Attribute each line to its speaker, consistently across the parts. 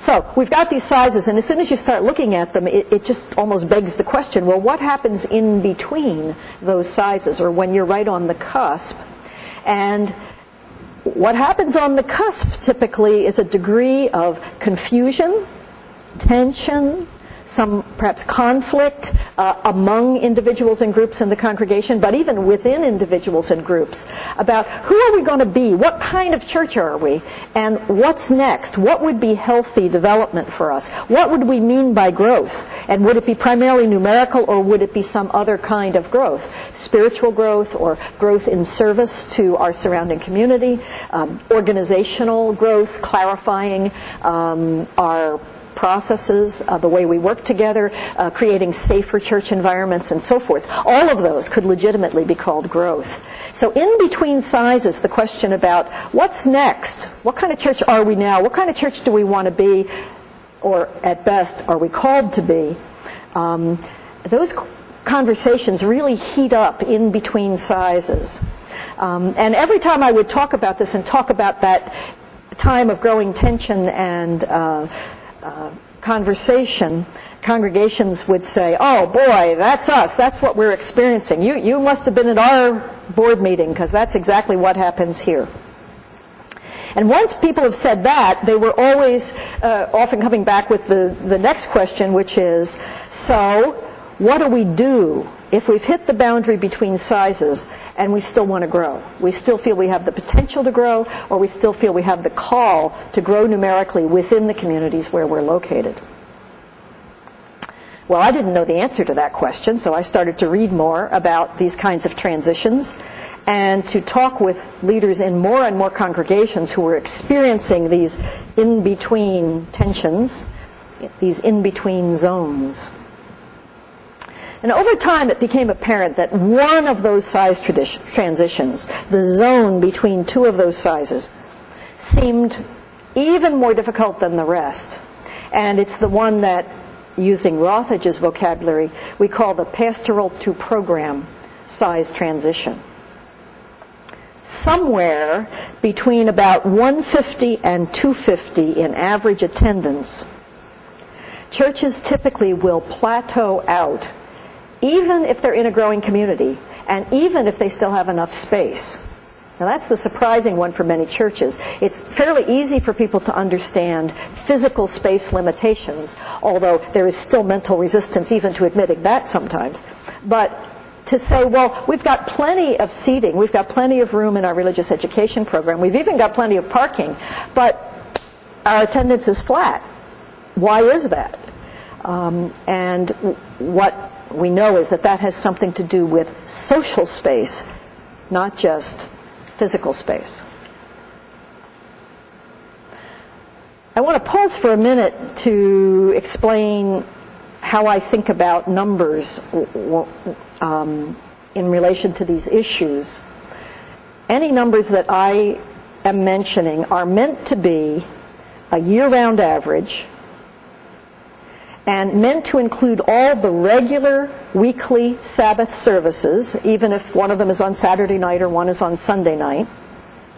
Speaker 1: So we've got these sizes, and as soon as you start looking at them, it just almost begs the question, well, what happens in between those sizes, or when you're right on the cusp? And what happens on the cusp typically is a degree of confusion, tension, some perhaps conflict among individuals and groups in the congregation, but even within individuals and groups, about who are we going to be, what kind of church are we, and what's next, what would be healthy development for us, what would we mean by growth, and would it be primarily numerical or would it be some other kind of growth, spiritual growth or growth in service to our surrounding community, organizational growth, clarifying our processes, the way we work together, creating safer church environments, and so forth. All of those could legitimately be called growth. So in between sizes, the question about what's next, what kind of church are we now, what kind of church do we want to be, or at best, are we called to be, those conversations really heat up in between sizes. And every time I would talk about this and talk about that time of growing tension and conversation, congregations would say, oh boy, that's us, that's what we're experiencing. You must have been at our board meeting, because that's exactly what happens here. And once people have said that, they were always often coming back with the next question, which is, so what do we do if we've hit the boundary between sizes and we still want to grow? We still feel we have the potential to grow, or we still feel we have the call to grow numerically within the communities where we're located. Well, I didn't know the answer to that question, so I started to read more about these kinds of transitions and to talk with leaders in more and more congregations who were experiencing these in-between tensions, these in-between zones. And over time, it became apparent that one of those size transitions, the zone between two of those sizes, seemed even more difficult than the rest. And it's the one that, using Routledge's vocabulary, we call the pastoral to program size transition. Somewhere between about 150 and 250 in average attendance, churches typically will plateau out, even if they're in a growing community, and even if they still have enough space. Now that's the surprising one for many churches. It's fairly easy for people to understand physical space limitations, although there is still mental resistance even to admitting that sometimes. But to say, well, we've got plenty of seating, we've got plenty of room in our religious education program, we've even got plenty of parking, but our attendance is flat. Why is that? And what we know is that that has something to do with social space, not just physical space. I want to pause for a minute to explain how I think about numbers in relation to these issues. Any numbers that I am mentioning are meant to be a year-round average, and meant to include all the regular weekly Sabbath services, even if one of them is on Saturday night or one is on Sunday night,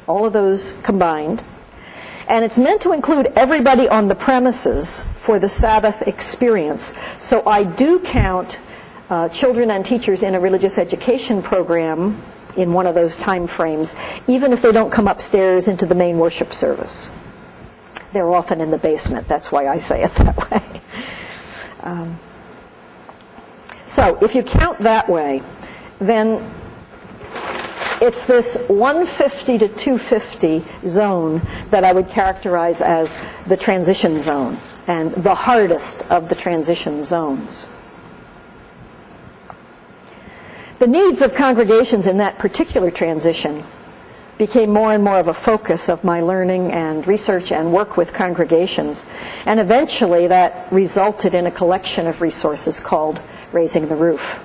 Speaker 1: all of those combined. And it's meant to include everybody on the premises for the Sabbath experience. So I do count children and teachers in a religious education program in one of those time frames, even if they don't come upstairs into the main worship service. They're often in the basement. That's why I say it that way. So if you count that way, then it's this 150 to 250 zone that I would characterize as the transition zone, and the hardest of the transition zones. The needs of congregations in that particular transition became more and more of a focus of my learning and research and work with congregations. And eventually that resulted in a collection of resources called Raising the Roof.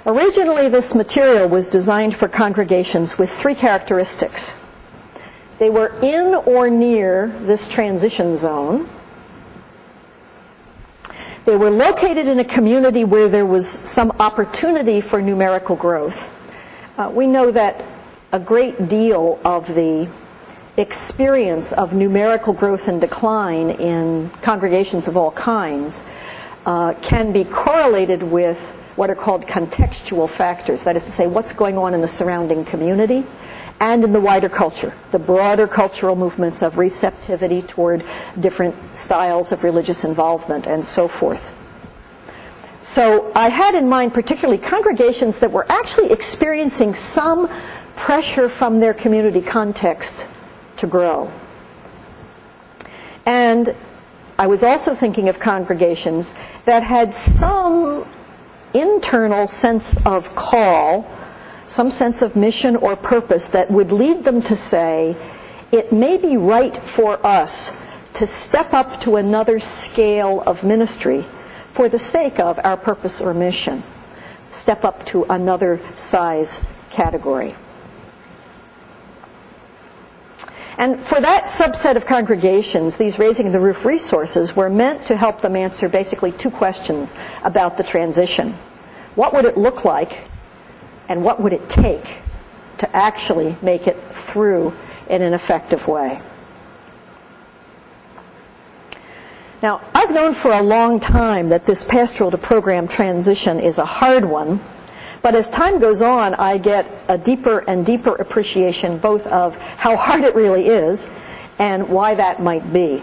Speaker 1: Originally, this material was designed for congregations with three characteristics. They were in or near this transition zone. They were located in a community where there was some opportunity for numerical growth. We know that a great deal of the experience of numerical growth and decline in congregations of all kinds can be correlated with what are called contextual factors. That is to say, what's going on in the surrounding community and in the wider culture, the broader cultural movements of receptivity toward different styles of religious involvement and so forth. So I had in mind particularly congregations that were actually experiencing some pressure from their community context to grow. And I was also thinking of congregations that had some internal sense of call, some sense of mission or purpose that would lead them to say, it may be right for us to step up to another scale of ministry for the sake of our purpose or mission, step up to another size category. And for that subset of congregations, these Raising the Roof resources were meant to help them answer basically two questions about the transition. What would it look like, and what would it take to actually make it through in an effective way? Now, I've known for a long time that this pastoral to program transition is a hard one, but as time goes on, I get a deeper and deeper appreciation both of how hard it really is and why that might be.